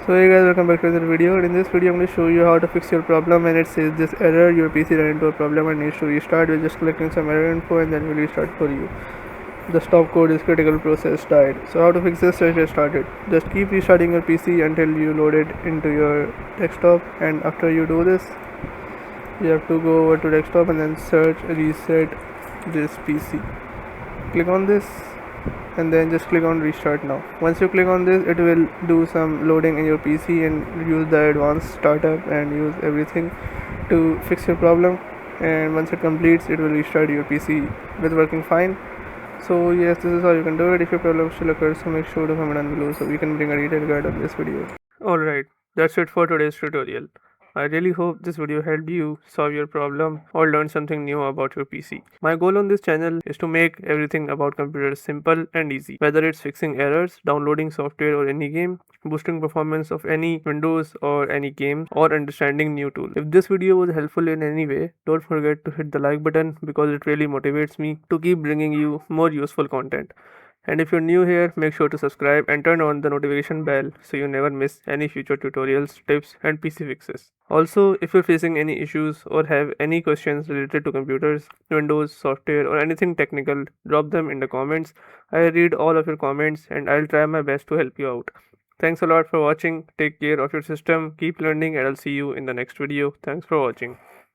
So hey guys, welcome back to another video. In this video I'm going to show you how to fix your problem when it says this error, your PC ran into a problem and needs to restart. We're just collecting some error info and then we'll restart for you. The stop code is critical process died. So how to fix this? Let's get started. Just keep restarting your PC until you load it into your desktop, and after you do this you have to go over to desktop and then search reset this PC. Click on this and then just click on restart now. Once you click on this, it will do some loading in your PC and use the advanced startup and use everything to fix your problem, and once it completes it will restart your PC with working fine. So yes, this is how you can do it. If your problem still occurs, so make sure to comment down below so we can bring a detailed guide on this video. Alright, that's it for today's tutorial. I really hope this video helped you solve your problem or learn something new about your PC. My goal on this channel is to make everything about computers simple and easy, whether it's fixing errors, downloading software or any game, boosting performance of any Windows or any game, or understanding new tools. If this video was helpful in any way, don't forget to hit the like button because it really motivates me to keep bringing you more useful content. And if you're new here, make sure to subscribe and turn on the notification bell so you never miss any future tutorials, tips and PC fixes. Also, if you're facing any issues or have any questions related to computers, Windows, software or anything technical, drop them in the comments. I read all of your comments and I'll try my best to help you out. Thanks a lot for watching. Take care of your system, keep learning, and I'll see you in the next video. Thanks for watching.